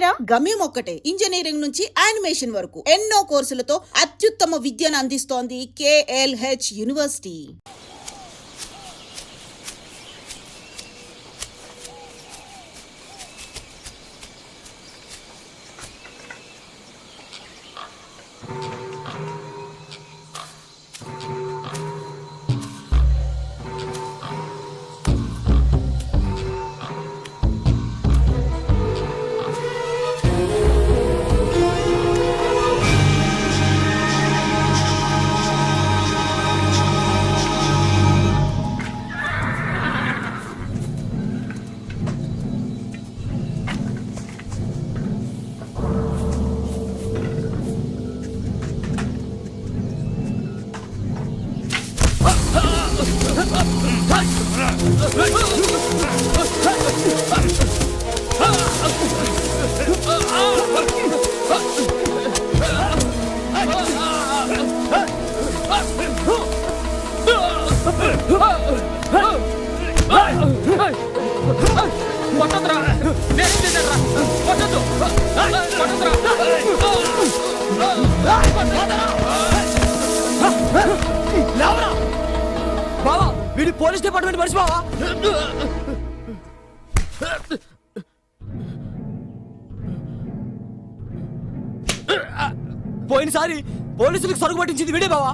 పేరా? గమ్యం ఒక్కటే, ఇంజనీరింగ్ నుంచి యానిమేషన్ వరకు ఎన్నో కోర్సులతో అత్యుత్తమ విద్యను అందిస్తోంది KLH యూనివర్సిటీ. బావా వీడి పోలీస్ డిపార్ట్మెంట్ మనిషి బావా. పోయినసారి పోలీసులకు సరుకు పట్టించింది వీడే బావా.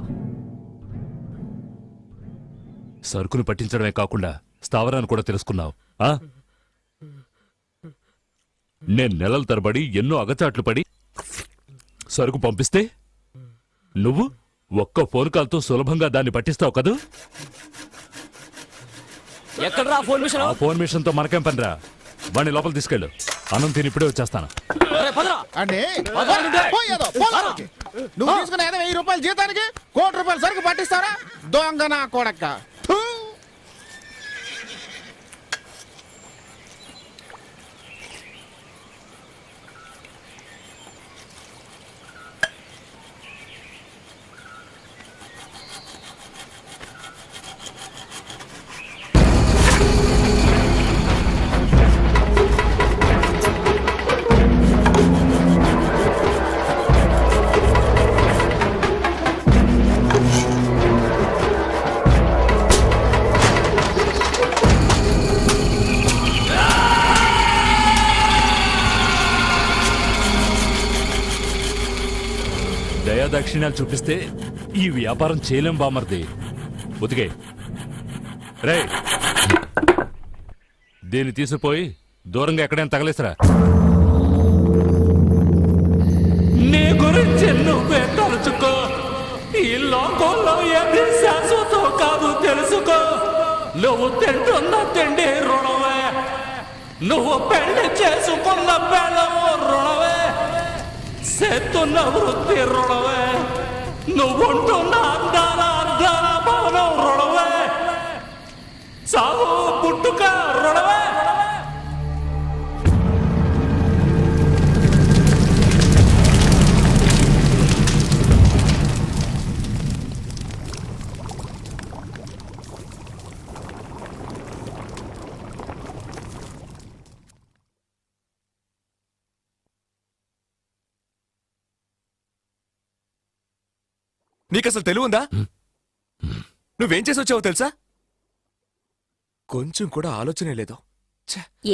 సరుకును పట్టించడమే కాకుండా స్థావరాన్ని కూడా తెలుసుకున్నావు. నేను నెలల తరబడి ఎన్నో అగచాట్లు పడి సరుకు పంపిస్తే నువ్వు ఒక్క ఫోన్ కాల్తో సులభంగా దాన్ని పట్టిస్తావు కదూ? ఎక్కడరా ఫోన్ మిషన్? ఆ ఫోన్ మిషన్ తో మనకేం పనిరా? వాడిని లోపల తీసుకెళ్ళు. అన్నం తిని ఇప్పుడే వచ్చేస్తాను. నువ్వు తీసుకున్న 1000 రూపాయల జీతానికి 1 కోటి రూపాయల సరుకు పట్టిస్తారా? దొంగ నా కొడక్క. దయాదాక్షిణ్యాలు చూపిస్తే ఈ వ్యాపారం చేయలేం బామర్ది. ఉతికే రే, దీన్ని తీసుకుపోయి దూరంగా ఎక్కడైనా తగలేసరా. నీ గురించి నువ్వే తలుచుకో. ఈ లోకంలో ఏది శాశ్వతం కాదు తెలుసుకో. నువ్వు తింటున్న తిండి రుణవే, నువ్వు పెళ్లి చేసుకున్న పెళ్ళము రుణవే, చేస్తున్న వృత్తి రుణవే, నువ్వుంటున్న అందాల అందాల భవనం రుణవే, సాగు పుట్టుక రుణవే. నీకసలు తెలివుందా? నువ్వేం చేసి వచ్చావో తెలుసా? కొంచెం కూడా ఆలోచనే లేదు.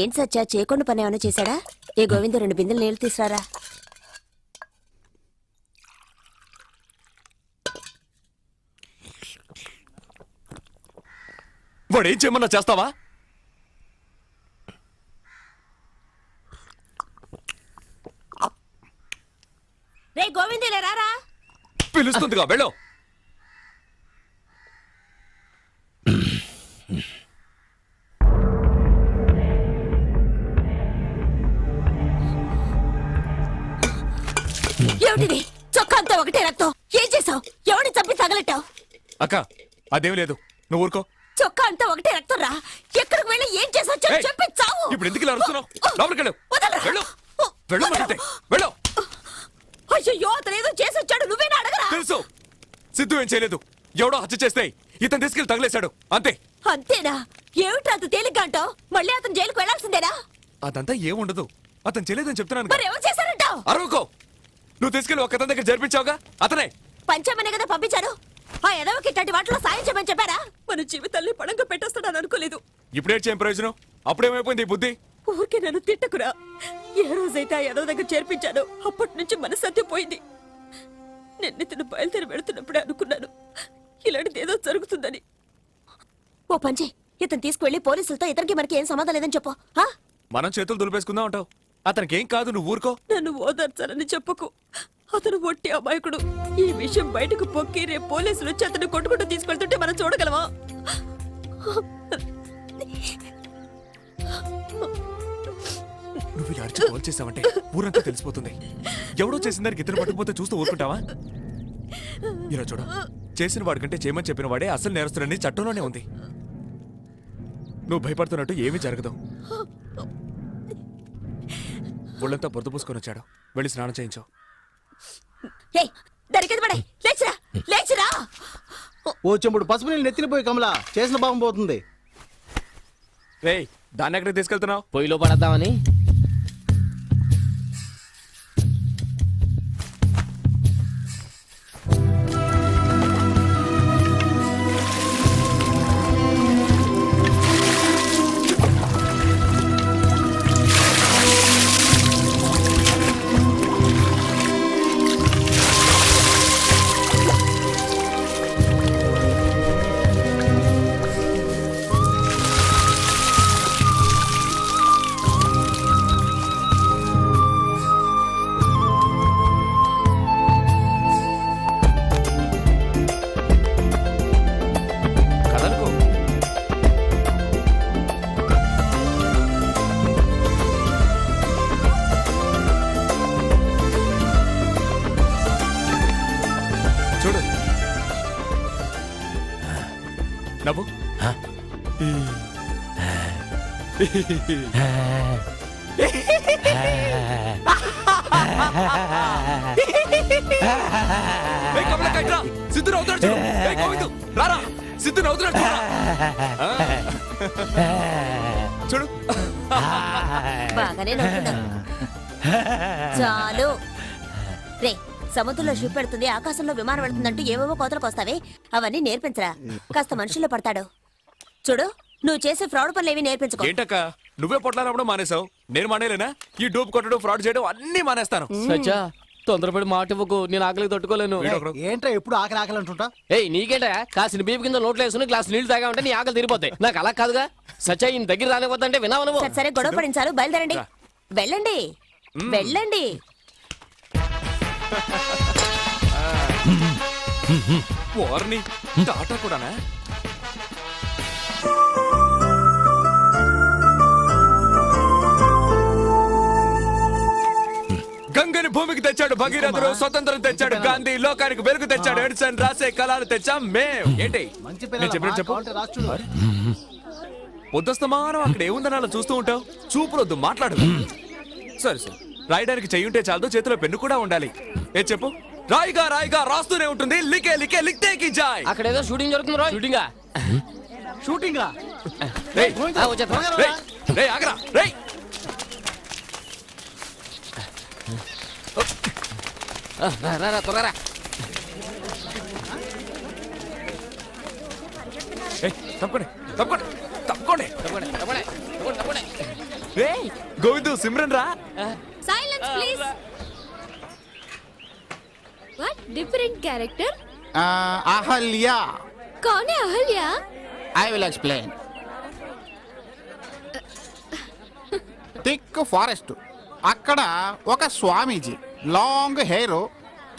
ఏం సచ్చా చేయకుండా పని ఏమైనా చేశాడా? ఏ గోవింద 2 బిందెలు నీళ్లు తీసురారా. వాడేం చేయమన్నా చేస్తావా? రే గోవిందేలే రారా. పిలుస్తుందిగా, వెళ్ళు. ఏమిటిది? చొక్కా అంతా ఒకటే రక్తం. ఏం చేసావు? ఎవరిని చంపి తగలెట్టావు? అక్క అదేం లేదు, నువ్వు ఊరుకో. చొక్కా అంతా ఒకటే రక్తం రా. ఎక్కడికి వెళ్ళి ఏం చేసావు చెప్పి చావు. ఇప్పుడు ఎందుకు ఇలా అరుస్తున్నావు? లోపలికి వెళ్ళు. వెళ్ళు వెళ్ళు వెళ్ళు. అయ్యో అతను ఏదో చేసి వచ్చాడు, నువ్వేనా అడగరా? తెలుసు, సిద్ధు ఏం చేయలేదు. ఎవడో హత్య చేస్తే ఇతను తీసుకెళ్లి తగిలేశాడు, అంతే. అంతేనా? ఏమిటి అంత తేలిగ్గా అంటావు? మళ్ళీ అతను జైలుకు వెళ్లాల్సిందేనా? అదంతా ఏముండదు. అతను చేయలేదని చెప్తున్నాను మరి ఎవరు చేశారంటావు? అరవకో. నువ్వు తీసుకెళ్ళి ఒక అతని దగ్గర జరిపించావుగా, అతనే. పంచమనే కదా పంపించారు. ఆ ఎదవకి ఇట్లాంటి వాటిలో సాయం చేయమని చెప్పారా? మన జీవితాల్ని పడంగా పెట్టేస్తాడని అనుకోలేదు. ఇప్పుడే చేయం ప్రయోజనం. అప్పుడేమైపోయింది ఈ బుద్ధి? ఊరికే నన్ను తిట్టకురా. ఏ రోజైతే ఆ ఎదవ దగ్గర చేర్పించానో అప్పటి నుంచి మనశ్శాంతి పోయింది. నిన్ను బయలుదేరి వెళుతున్నప్పుడే అనుకున్నాను ఇలాంటిది ఏదో జరుగుతుందని. ఓ పంచే, ఇతను తీసుకువెళ్ళి పోలీసులతో ఇతనికి మనకి ఏం సంబంధం లేదని చెప్పు. ఆ? మనం చేతులు దులిపేసుకుందాం అంటావు. అతనికి ఏం కాదు, నువ్వు ఊరుకో. నన్ను ఓదార్చాలని చెప్పకు. అతను ఒట్టి అమాయకుడు. ఈ విషయం బయటకు పొక్కి రేపు పోలీసులు వచ్చి అతను కొట్టుకుంటూ తీసుకెళ్తుంటే మనం చూడగలమా? నువ్వు ఇలా అరిచి కాల్ చేసావంటే ఊరంతా తెలిసిపోతుంది. ఎవడో చేసిన దానికి ఇద్దరు పట్టుకుపోతే చూస్తూ ఊరుకుంటావా? ఇలా చూడ, చేసిన వాడికంటే చేయమని చెప్పిన వాడే అసలు నేరస్తుడని చట్టంలోనే ఉంది. నువ్వు భయపడుతున్నట్టు ఏమీ జరగదు. ఒళ్ళంతా బురద పూసుకొని వచ్చాడు. వెళ్ళి స్నానం చేయించు. ఏయ్, దరికింది పడే. లేచిరా, లేచిరా. ఓ చెంబుడు పసుపు నీళ్ళు నెత్తినిపోయి కమలా చేసిన పాపం పోతుంది. రేయ్, దాన్ని ఎక్కడికి తీసుకెళ్తున్నావు? పొయ్యిలో పడద్దామని. కదలకు. చూడు, నవ్వు. ఏయ్, కమలకాయ్ రా. సిద్ధు నవ్వుతున్నాడు చూడు. ఏయ్, గోవిందు, రారా. సిద్ధు నవ్వుతున్నాడు చూడురా. చూడు. బాగానే నవ్వుతున్నావు. చాలు రే. సముద్రంలో షిప్ పెడుతుంది, ఆకాశంలో విమానం పెడుతుందంటూ ఏవేవో కోతలకు వస్తావే, అవన్నీ నేర్పించరా. కాస్త మనుషుల్లో పడతాడు. చూడు, నువ్వు చేసే ఫ్రాడ్ పనులు ఏవి నేర్పించుకో. ఏంటక్క, నువ్వే పొట్లానప్పుడు మానేసావు, నేను మానేలేనా? ఈ డూప్ కొట్టడం, ఫ్రాడ్ చేయడం అన్ని మానేస్తాను. సచ్చా, తొందరపడి మాట ఇవ్వకు, నేను ఆకలికి తట్టుకోలేను. వీడొకడు. ఏంట్రా ఎప్పుడు ఆకలి ఆకలి అంటుంటా? ఏయ్, నీకేంటా కాసిన బీపు కింద నోట్లో వేసుకుని గ్లాస్ నీళ్లు తాగా ఉంటే నీ ఆకలి తీరిపోతాయి. నాకు అలా కాదుగా. సచ్చా, ఈయన దగ్గర రానిపోతుంటే విన్నావు నువ్వు. సరే సరే, గొడవ పడించాలు, బయలుదేరండి. వెళ్ళండి, వెళ్ళండి. వారిని టాటా కూడానా? గంగని భూమికి తెచ్చాడు భగీరథుడు, స్వతంత్రం తెచ్చాడు గాంధీ, లోకానికి వెలుగు తెచ్చాడు ఎడిసన్, రాసే కళలు తెచ్చాం మేం. ఏంటి మంచి నేను చెప్పినట్టు చెప్పు. పిల్లలు రాష్ట్రుడు. పొద్దుస్తమానం అక్కడ ఏముందని అలా చూస్తూ ఉంటావు? చూపులొద్దు, మాట్లాడు. సరే సరే, రాయడానికి చెయ్యి ఉంటే చాలదు, చేతిలో పెన్ను కూడా ఉండాలి. ఏ చెప్పు. రాయిగా రాయిగా రాస్తూనే ఉంటుంది, లికే లికే లిక్తే కి జాయ్. అక్కడ ఏదో షూటింగ్ జరుగుతుంది రా. షూటింగా షూటింగా రేయ్, వచ్చేస్తా. రేయ్, రేయ్, ఆగరా, రేయ్. రా త్వరగా. ఏయ్, తప్పకోండి తప్పకోండి తప్పకోండి. తప్పండి. రేయ్, గోవిందు, సిమ్రన్ రా. Silence, please. What different character? Ahalya. कौन है Ahalya? I will explain. Thick forest, అక్కడ ఒక స్వామీజీ, లాంగ్ హెయిర్,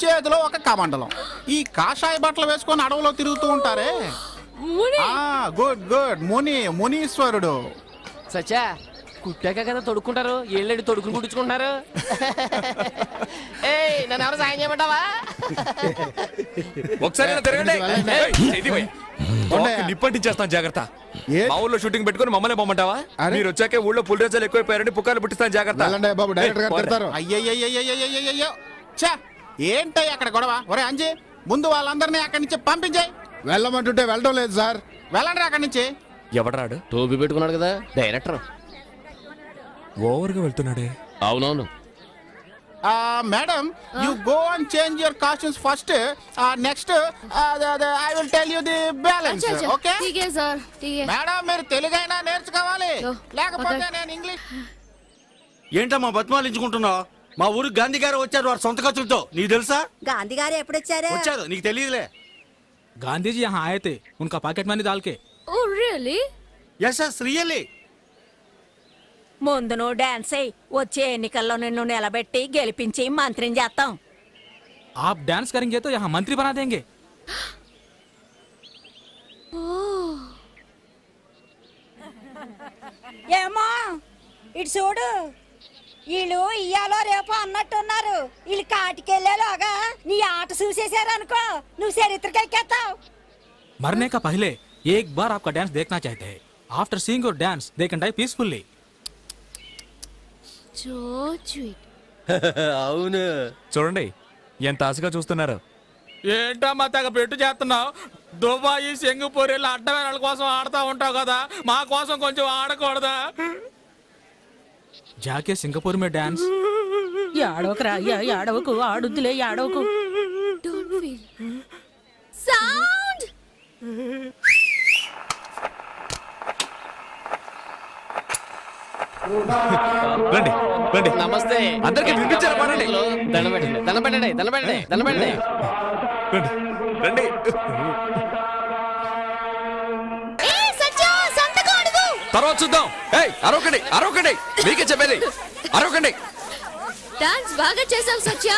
చేతిలో ఒక కమండలం. ఈ కాషాయ బట్టలు వేసుకొని అడవిలో తిరుగుతూ ఉంటారే. मुनि. Good good, మునీశ్వరుడు. సచ్చా, కుట్టాక కదా తొడుక్కుంటారు, ఏళ్ళేడు తొడుకుని కుట్టించుకుంటున్నారు. ఏయ్, నన్ను ఎవరు సాయం చేయమంటావా? ఒకసారి ఇలా తిరగండి. ఏయ్, ఇది పోయి. తోక నిప్పంటించేస్తాను, జాగ్రత్త. మా ఊళ్ళో షూటింగ్ పెట్టుకొని మమ్మల్ని పొమ్మంటావా? మీరు వచ్చాకే ఊళ్ళో పులి రేజాలు ఎక్కువైపోయారని పుకార్లు పుట్టిస్తాను, జాగ్రత్త. అయ్యయ్యో, ఛా, ఏంటయ్య అక్కడ గొడవ? ఒరే అంజీ, ముందు వాళ్ళందరినీ అక్కడి నుంచి పంపించాయి. వెళ్ళమంటుంటే వెళ్ళడం లేదు సార్. వెళ్ళండి అక్కడి నుంచి. ఎవడరాడు? టోపీ పెట్టుకున్నాడు కదా డైరెక్టర్. ఓవర్గా వెళ్తున్నాడే. అవునవును. Madam you go and change your costumes first. Next I will tell you the balance. Okay ठीक है सर ठीक है మేడం మీరు తెలుగైనా నేర్చుకోవాలి, ఓ, లేకపోతే ఓకే. నేను ఇంగ్లీష్. ఏంటమ్మా బతిమాలించుకుంటున్నావు? మా ఊరికి గాంధీ గారు వచ్చారు వారి సొంత ఖర్చులతో. నీకు తెలుసా? గాంధీ గారు ఎప్పుడొచ్చారు? వచ్చారు, నీకు తెలియదులే. गांधी जी यहाँ आए थे, उनका पॉकेट मनी डाल के। Oh really yes yes really. ముందు నువ్వు డాన్స్ అయ్యి వచ్చే ఎన్నికల్లో నిన్ను నిలబెట్టి గెలిపించి మంత్రిని చేస్తాం. आप डांस करेंगे तो यहाँ मंत्री बना देंगे। ఏమో ఇటు చూడు, వీళ్ళు ఇయ్యాలో రేపు అన్నట్టున్నారు. వీళ్ళు కాటికెళ్ళేలాగా నీ ఆట చూసేసారనుకో, నువ్వు చరిత్రకి ఎక్కేస్తావు. मरने का पहले एक बार आपका डांस देखना चाहते हैं। After seeing your dance they can die peacefully. so sweet అవును. చూడండి ఎంత ఆశగా చూస్తున్నారు. ఏంటమ్మా తెగ పెట్టు చేస్తున్నావు? దుబాయ్ సింగపూర్ ఇలా అడ్డమైన వాళ్ళ కోసం ఆడుతూ ఉంటావు కదా, మా కోసం కొంచెం ఆడకూడదా? జాకే సింగపూర్ మే డాన్స్. ఏడవకురా, ఏడవకు, ఆడుద్దులే, ఏడవకు. don't feel sound రండి రండి. నమస్తే. అందరికీ వినిపించారా? పడండి. దండం పెట్టండి, దండం పెట్టండి, దండం పెట్టండి, దండం పెట్టండి. రండి రండి. ఏ సత్య సంతకం అడుగు. తర్వాత చూద్దాం. ఏయ్ అరవకండి అరవకండి, మీకే చెప్పేది అరవకండి. డాన్స్ బాగా చేసావు సత్య,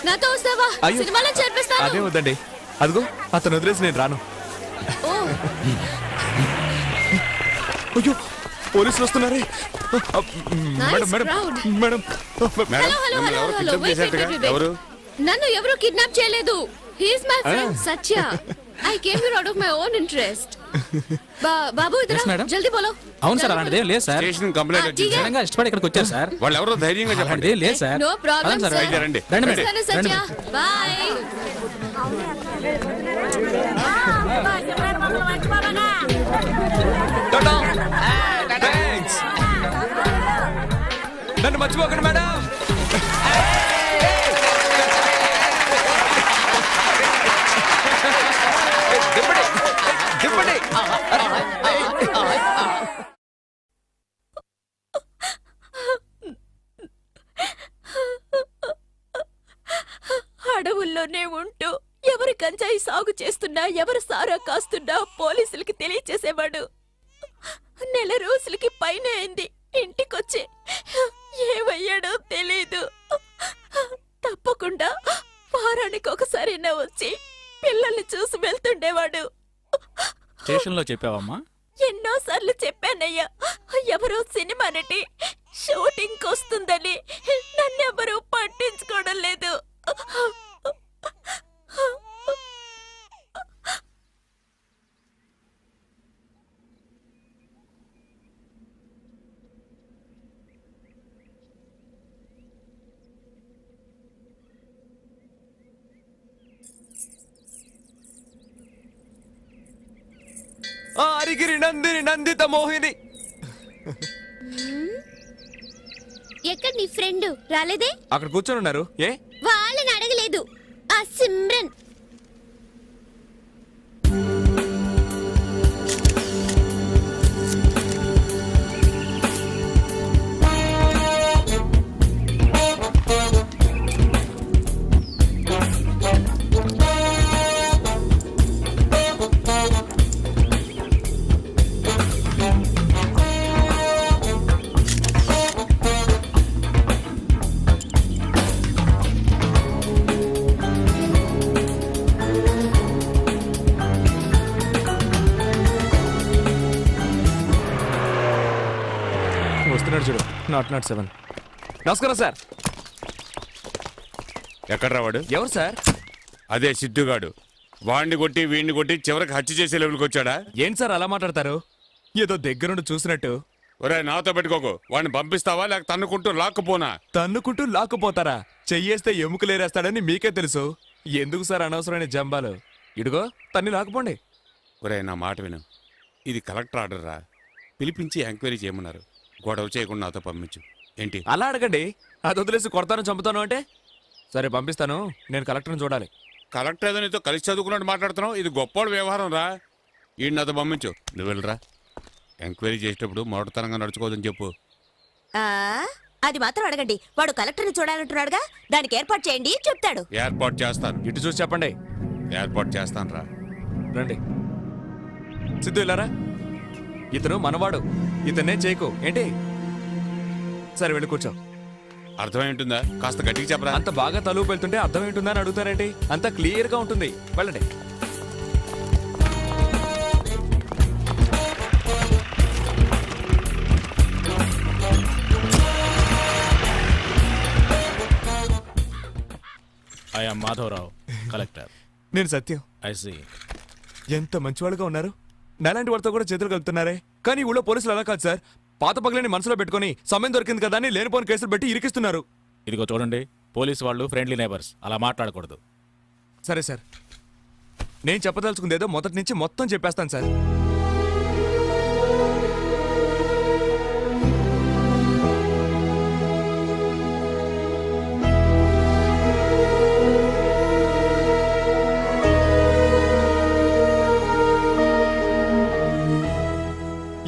నాతో వస్తావా? అయ్యో. సినిమాలో అదే చేర్పిస్తాను. వద్దండి, అదిగో అతను వదిలేసి నేను రాను. ఓ అయ్యో పోలీసులు వస్తున్నారే. Madam madam crowd. Madam hello hello hello hello ఎవరు? నన్ను ఎవరు కిడ్నాప్ చేయలేదు. He is my friend Satya. I came here out of my own interest. బాబు Yes, ఇతర madam. జల్దీ బోలో. అవును సార్, అలాంటిదేం లేదు సార్. కంప్లైంట్ వచ్చింది. నిజంగా ఇష్టపడి ఇక్కడికి వచ్చారు సార్. వాళ్ళు ఎవరో ధైర్యంగా అలాంటిదేం లేదు సార్. నో ప్రాబ్లం పదండి సార్. సార్. రండి రండి మేడం. వస్తాను రండి సత్య. మేడం. బై. థ్యాంక్స్. నన్ను మర్చిపోకండి మేడం. దింపండి, దింపండి. అడవుల్లోనే ఉంటూ ఎవరు గంజాయి సాగు చేస్తున్నా, ఎవరు సారా కాస్తున్నా పోలీసులకి తెలియచేసేవాడు. నెల రోజులకి పైన అయింది ఇంటికొచ్చి. ఏమయ్యాడో తెలీదు. తప్పకుండా వారానికి ఒకసారైనా వచ్చి పిల్లల్ని చూసి వెళ్తుండేవాడు. స్టేషన్ లో చెప్పావమ్మా? ఎన్నోసార్లు చెప్పానయ్యా, ఎవరో సినిమా నటి షూటింగ్ వస్తుందని. నన్నెవరూ పట్టించుకోవడం లేదు. అరిగిరి నందిని నందిత మోహిని. ఎక్కడ నీ ఫ్రెండ్ రాలేదే? అక్కడ కూర్చొని ఉన్నారు. ఏ వాళ్ళని అడగలేదు. ఆ సిమ్రన్ వస్తున్నాడు చూడు. నాట్ 7. నమస్కారం సార్. ఎక్కడ రావాడు? ఎవరు సార్? అదే సిద్ధుగాడు. వాడిని కొట్టి వీడిని కొట్టి చివరికి హత్య చేసే లెవెల్కి వచ్చాడా? ఏంటి సార్ అలా మాట్లాడతారు? ఏదో దగ్గరుండి చూసినట్టు. ఒరే నాతో పెట్టుకోకు. వాడిని పంపిస్తావా లేక తన్నుకుంటూ లాక్కుపోనా? తన్నుకుంటూ లాక్కుపోతారా? చెయ్యేస్తే ఎముకలేరేస్తాడని మీకే తెలుసు. ఎందుకు సార్ అనవసరమైన జంబాలు? ఇడుగో తన్ని లాక్కుపోండి. ఒరే నా మాట విను. ఇది కలెక్టర్ ఆర్డర్ రా. పిలిపించి ఎంక్వైరీ చేయమన్నారు. గొడవ చేయకుండా నాతో పంపించు. ఏంటి అలా అడగండి. అది వదిలేసి కొడతాను చంపుతాను అంటే సరే పంపిస్తాను. నేను కలెక్టర్ని చూడాలి. కలెక్టర్ ఏదో నీతో కలిసి చదువుకున్నట్టు మాట్లాడుతున్నావు. ఇది గొప్ప వ్యవహారం రా. ఈ నాతో పంపించు. నువ్వు వెళ్ళరా. ఎంక్వైరీ చేసేటప్పుడు మొదటితనంగా నడుచుకోవద్దని చెప్పు. ఆ, అది మాత్రం అడగండి. వాడు కలెక్టర్ని చూడాలంటున్నాడుగా, దానికి ఏర్పాటు చేయండి చెప్తాడు. ఏర్పాటు చేస్తాను. ఇటు చూసి చెప్పండి. ఏర్పాటు చేస్తాను రా. రండి. సిద్ధు ఇలారా. ఇతను మనవాడు. ఇతన్నే చేయకు ఏంటి. సరే వెళ్ళి కూర్చో. అర్థమేంటుందా? కాస్త గట్టిగా చెప్పరా. అంత బాగా తలుపు వెళ్తుంటే అర్థం ఏంటుందా అని అడుగుతారేంటి? అంత క్లియర్ గా ఉంటుంది. వెళ్ళండి. I'm Madhavarao, collector. నేను సత్యం. I see. ఎంత మంచివాళ్ళుగా ఉన్నారు. నాలాంటి వాళ్ళతో కూడా చేతులు కలుపుతున్నారే. కానీ ఊళ్ళో పోలీసులు అలా కాదు సార్. పాత పగలని మనసులో పెట్టుకుని సమయం దొరికింది కదా అని లేనిపోని కేసులు పెట్టి ఇరికిస్తున్నారు. ఇదిగో చూడండి, పోలీసు వాళ్ళు ఫ్రెండ్లీ నైబర్స్, అలా మాట్లాడకూడదు. సరే సార్, నేను చెప్పదలుచుకుంది ఏదో మొదటి నుంచి మొత్తం చెప్పేస్తాను సార్.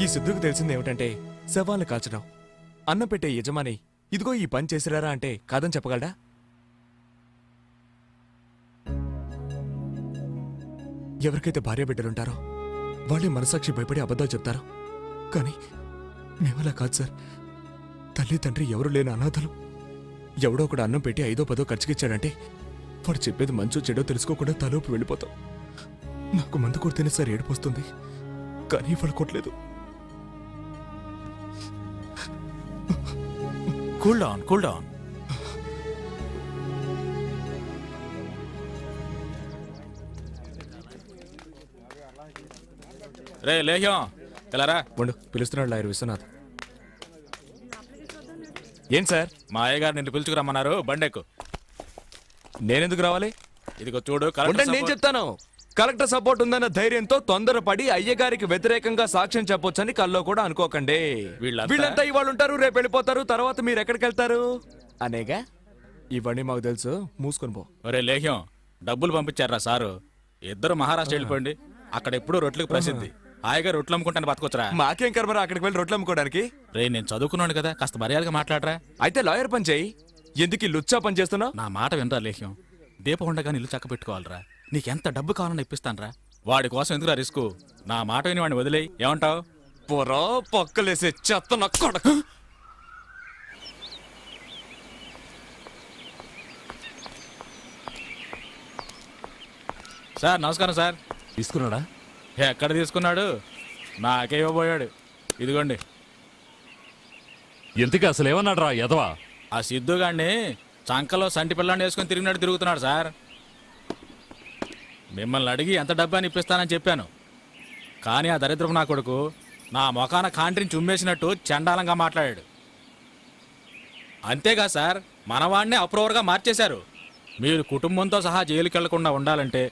ఈ సిద్ధుకు తెలిసింది ఏమిటంటే శవాలను కాల్చడం. అన్నం పెట్టే యజమాని ఇదిగో ఈ పని చేసిరారా అంటే కాదని చెప్పగలడా? ఎవరికైతే భార్య బిడ్డలుంటారో వాళ్ళే మనసాక్షి భయపడి అబద్ధాలు చెప్తారు. కానీ మేమలా కాదు సార్. తల్లి తండ్రి ఎవరు లేని అనాథలు. ఎవడో ఒకడు అన్నం పెట్టి 5ో 10ో ఖర్చుకిచ్చాడంటే వాడు చెప్పేది మంచో చెడో తెలుసుకోకుండా తలోపు వెళ్ళిపోతాం. నాకు మందు కొడితేనే సార్ ఏడుపొస్తుంది, కానీ వాళ్ళు కొట్టలేదు. Cool down, cool down. రే లేహ్యం, తెలరా. వండు పిలుస్తున్నాడు లాయర్ విశ్వనాథ్. ఏం సార్? మా అయ్యగారు నిన్ను పిలుచుకురమ్మన్నారు, బండెక్కు. నేనెందుకు రావాలి? ఇదిగో చూడు, ఉండండి, నేను చెప్తాను. కలెక్టర్ సపోర్ట్ ఉందన్న ధైర్యంతో తొందరపడి అయ్యగారికి వ్యతిరేకంగా సాక్ష్యం చెప్పొచ్చని కల్లో కూడా అనుకోకండి. వీళ్ళంతా ఇవాళ ఉంటారు, రేపు వెళ్ళిపోతారు. తర్వాత మీరు ఎక్కడికి వెళ్తారు అనేగా. ఇవన్నీ మాకు తెలుసు, మూసుకొని పో. ఒరే లేహ్యం, డబ్బులు పంపించారా సారు? ఇద్దరు మహారాష్ట్ర వెళ్ళిపోండి. అక్కడ ఎప్పుడు రొట్లకు ప్రసిద్ధి. హాయిగా రొట్లు అమ్ముకుంటాను బతకొచ్చరా. మాకేం కర్మరా అక్కడికి వెళ్ళి రొట్లు అమ్ముకోవడానికి? రే, నేను చదువుకున్నాను కదా, కాస్త మర్యాదగా మాట్లాడరా. అయితే లాయర్ పని చేయి. ఎందుకు ఈ లుచ్చా పని చేస్తున్నావు? నా మాట వినరా లేహ్యం. దీపం ఉండగా ఇల్లు చక్క పెట్టుకోవాలరా. నీకెంత డబ్బు కావాలని ఇప్పిస్తానరా. వాడి కోసం ఎందుకురా రిస్క్? నా మాట విని వాడిని వదిలేయి. ఏమంటావు? పొరా పక్కలేసే చెత్త నా కొడక. సార్ నమస్కారం సార్. తీసుకున్నాడా? ఎక్కడ తీసుకున్నాడు? నాకే ఇవ్వబోయాడు. ఇదిగోండి. ఎందుకు అసలు ఏమన్నాడు రా యదవా? ఆ సిద్ధుగాడిని చంకలో సంటి పిల్లాన్ని వేసుకొని తిరిగినట్టు తిరుగుతున్నాడు సార్. మిమ్మల్ని అడిగి ఎంత డబ్బని ఇప్పిస్తానని చెప్పాను. కానీ ఆ దరిద్రపు నా కొడుకు నా మొఖాన కాంట్రిని చుమ్మేసినట్టు చండాలంగా మాట్లాడాడు. అంతేగా సార్, మనవాడిని అప్రూవర్గా మార్చేశారు. మీరు కుటుంబంతో సహా జైలుకి వెళ్లకుండా ఉండాలంటే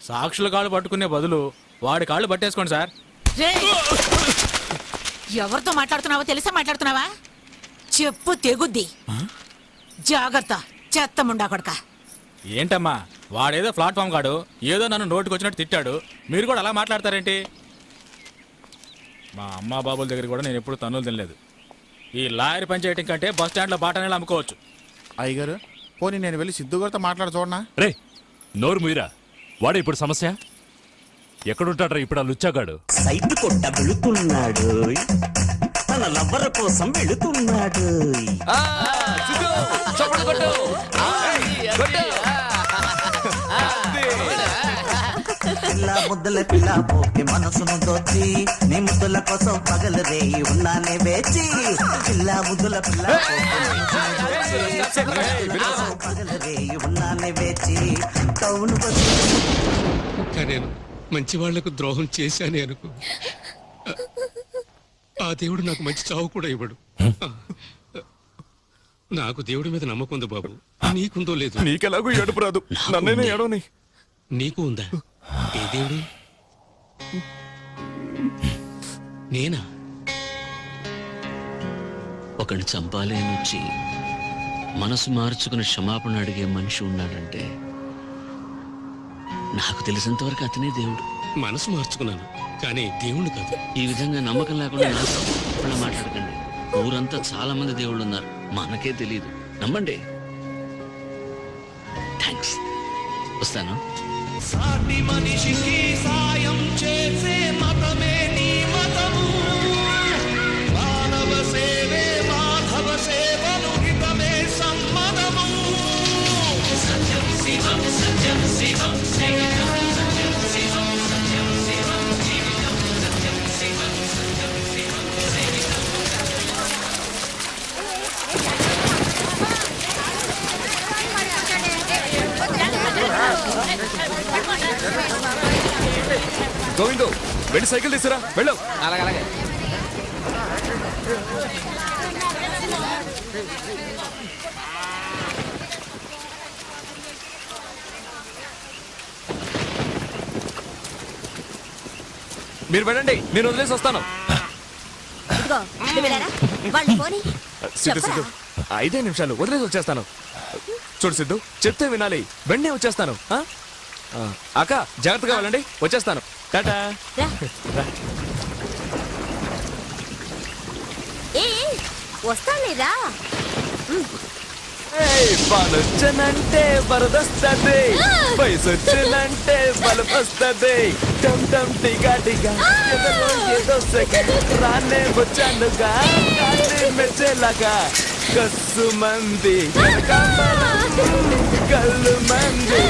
సాక్షుల కాళ్ళు పట్టుకునే బదులు వాడి కాళ్ళు పట్టేసుకోండి సార్. ఎవరితో మాట్లాడుతున్నావో తెలిసే మాట్లాడుతున్నావా? చెప్పు తెగుద్ది. జాగ్రత్త, చెత్తముండా కొడక. ఏంటమ్మా, వాడేదో ప్లాట్ఫామ్ కాడు, ఏదో నన్ను నోటికి వచ్చినట్టు తిట్టాడు. మీరు కూడా అలా మాట్లాడతారేంటి? మా అమ్మా బాబుల దగ్గర కూడా నేను ఎప్పుడు తన్నులు తినలేదు. ఈ లాయర్ పని చేయటం కంటే బస్ స్టాండ్లో బాటనేలా అమ్ముకోవచ్చు. అయ్యగారు, పోనీ నేను వెళ్ళి సిద్ధు గారితో మాట్లాడి చూడనా? రే నోరు ముయిరా. వాడే ఇప్పుడు సమస్య. ఎక్కడుంటాడ్రా ఇప్పుడు ఆ లుచ్చాగాడు? సైట్ కొట్ట వెళుతున్నాడు, తన లవ్వర్ కోసం వెళుతున్నాడు. పిల్ల ముద్దల పిల్ల పోకి మనసును దోచి, నీ ముద్దుల కోసం పగలు రేయి ఉన్నానే వేచి. పిల్ల ముద్దుల పిల్ల పగలు రేయి ఉన్నానే వేచి. టౌన్ నేను మంచి వాళ్లకు ద్రోహం చేశానే అనుకో, ఆ దేవుడు నాకు మంచి చావు కూడా ఇవ్వడు. నాకు దేవుడి మీద నమ్మకం ఉంది బాబు, నీకుందో లేదు. నీకెలాగూ ఏడుపు రాదు, నన్నైనా ఏడవని. నీకు ఉందా? ఏ దేవుడు? నేనా? ఒకడిని చంపాలి అని వచ్చి మనసు మార్చుకుని క్షమాపణ అడిగే మనిషి ఉన్నాడంటే నాకు తెలిసినంతవరకు అతనే దేవుడు. మనసు మార్చుకున్నాను కానీ దేవుడు కాదు. ఈ విధంగా నమ్మకం లేకుండా నాతో మాట్లాడకండి. ఊరంతా చాలా మంది దేవుళ్ళు ఉన్నారు, మనకే తెలియదు. నమ్మండి. థ్యాంక్స్. వస్తాను. సాటి మనిషికి సాయం చేసే మతమే నీ మతము. మానవ సేవే మాధవ సేవను హితమే సమ్మతము. సత్యం శివం సత్యం శివం జీవితం సత్యం శివం సత్యం శివం జీవితం సత్యం శివం సత్యం శివం జీవితం. గోవిందు వెళ్ళి సైకిల్ తీసుకురా, వెళ్ళు. అలాగే. మీరు వెళ్ళండి, నేను వదిలేసి వస్తాను. ఇదిగో నువ్వు వెళ్ళారా? వాళ్ళు పోనీ సిద్ధు సిద్ధు 5 నిమిషాలు వదిలేసి వచ్చేస్తాను. చూడు సిద్ధు, చెప్తే వినాలి. వెంటనే వచ్చేస్తాను. అక్క జాగ్రత్తగా వెళ్ళండి, వచ్చేస్తాను. టాటా. ఏ వస్తానేరా. వచ్చనంటే వరదొస్తుంది, వయసు వచ్చినంటే బలం వస్తుంది. టమ్ టమ్ టిగా టిగా ఏదో సెకండ్ రానే వచ్చానుగా, మెచ్చేలాగా కస్సు మంది కళ్ళు మంది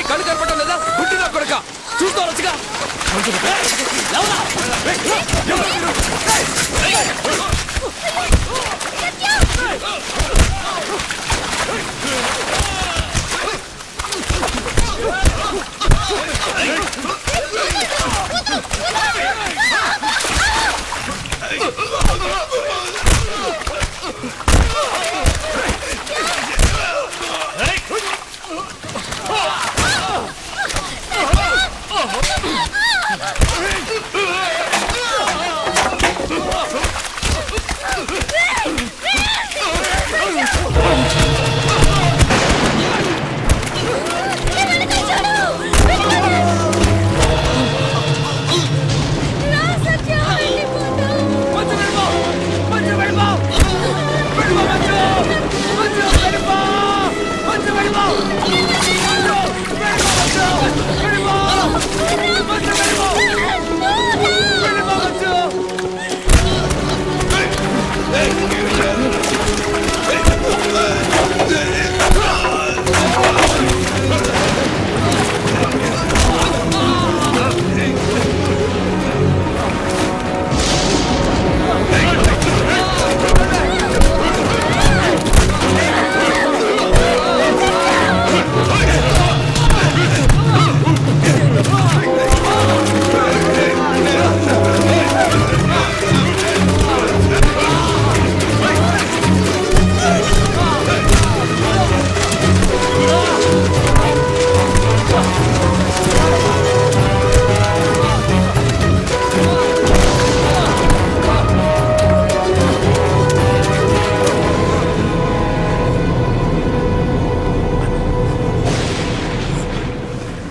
కళ్ళు కనపడటం లేదా? గుడ్డిగా కొడక చూస్తావు రచిగా.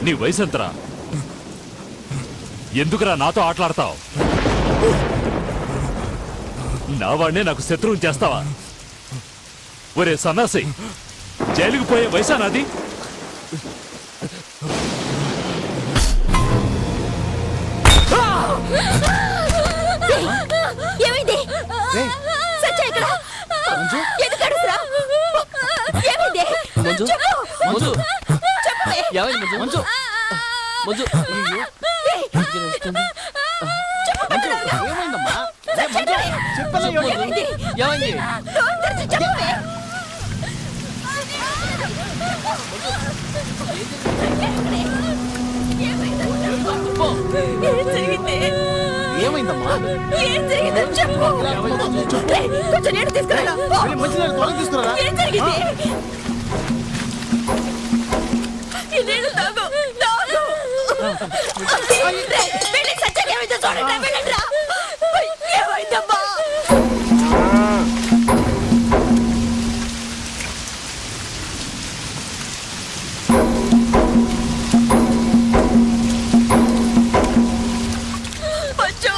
నీ వయసెంతరా? ఎందుకురా నాతో ఆటలాడతావు? నా వాడినే నాకు శత్రువుని చేస్తావా? ఒరే సన్నాసి, జైలుకు పోయే వయసా నాది? ఏమైంది? సత్య ఇక్కడ ఎందుకు అడుగురా? ఏమైంది? మంజు మంజు చెప్పవే. ఏమైంది మంజు? మంజు అయ్యో ఏమైందమ్మా? ఏమైంది? చెప్పవే. ఏమైందమ్మా? ఏం జరిగిందని చెప్పు. కొంచెం నీళ్ళు తీసుకురా. మంచినీళ్ళు త్వరగా తీసుకురా. ఏం జరిగింది? ఈ నీళ్ళు తాగు. వెళ్ళి సత్య ఎవరైనా వెళ్ళండిరా. ఏమైందమ్మా? అచ్చో,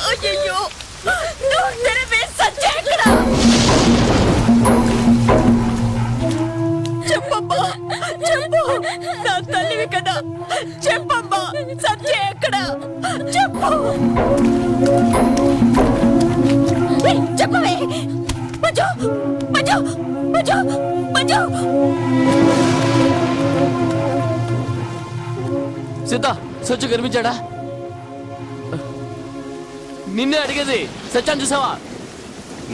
అయ్యయ్యో, నోరు తెరిపి సత్య ఎక్కడ? చెప్పమ్మా, చెప్పు, నా తల్లివి కదా, చెప్పమ్మా, సత్య ఎక్కడ? చెప్పు, ఏయ్, చెప్పవే. మంజు, మంజు, మంజు, మంజు. సీత సొచ్చు కనిపించాడా? నిన్నే అడిగేది, సత్యాన్ని చూసావా?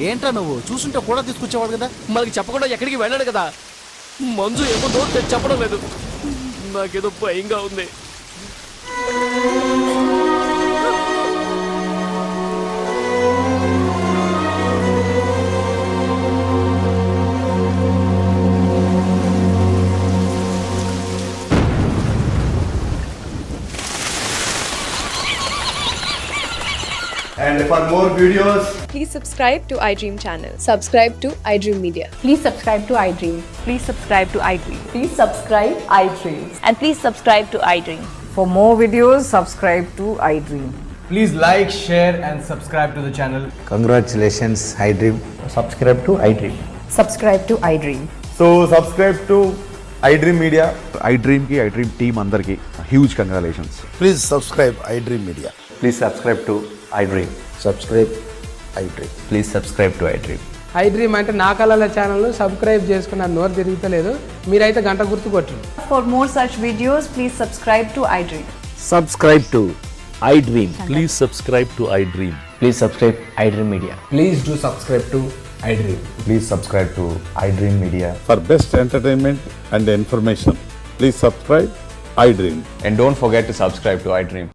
ఏంట్రా నువ్వు చూసుంటే కూడా తీసుకొచ్చేవాడు కదా. మనకి చెప్పకుండా ఎక్కడికి వెళ్ళాడు కదా. మంజు ఏమో నోరు తెరిచి చెప్పడం లేదు. నాకేదో భయంగా ఉంది. And for more videos, Please subscribe to iDream channel. Subscribe to iDream Media. Please subscribe to iDream. Please subscribe to iDream. Please subscribe iDream. And please subscribe to iDream. For more videos, subscribe to iDream. please like, share, and subscribe to the channel. Congratulations I dream. Subscribe to iDream. Subscribe to iDream. So subscribe to iDream Media. iDream ki iDream team andarki huge congratulations. Please subscribe I dream media. Please subscribe to iDream. Subscribe I dream. Please subscribe to iDream. iDream అంటే నా కళల channel subscribe చేసుకున్న నోరు తిరుగుతలేదు. మీరైతే గంట గుర్తు కొట్టండి. For more such videos, please subscribe to iDream. Subscribe to iDream. Please subscribe to iDream. Please subscribe iDream Media. Please do subscribe to iDream. Please subscribe to iDream Media. For best entertainment and information, please subscribe iDream. And don't forget to subscribe to iDream.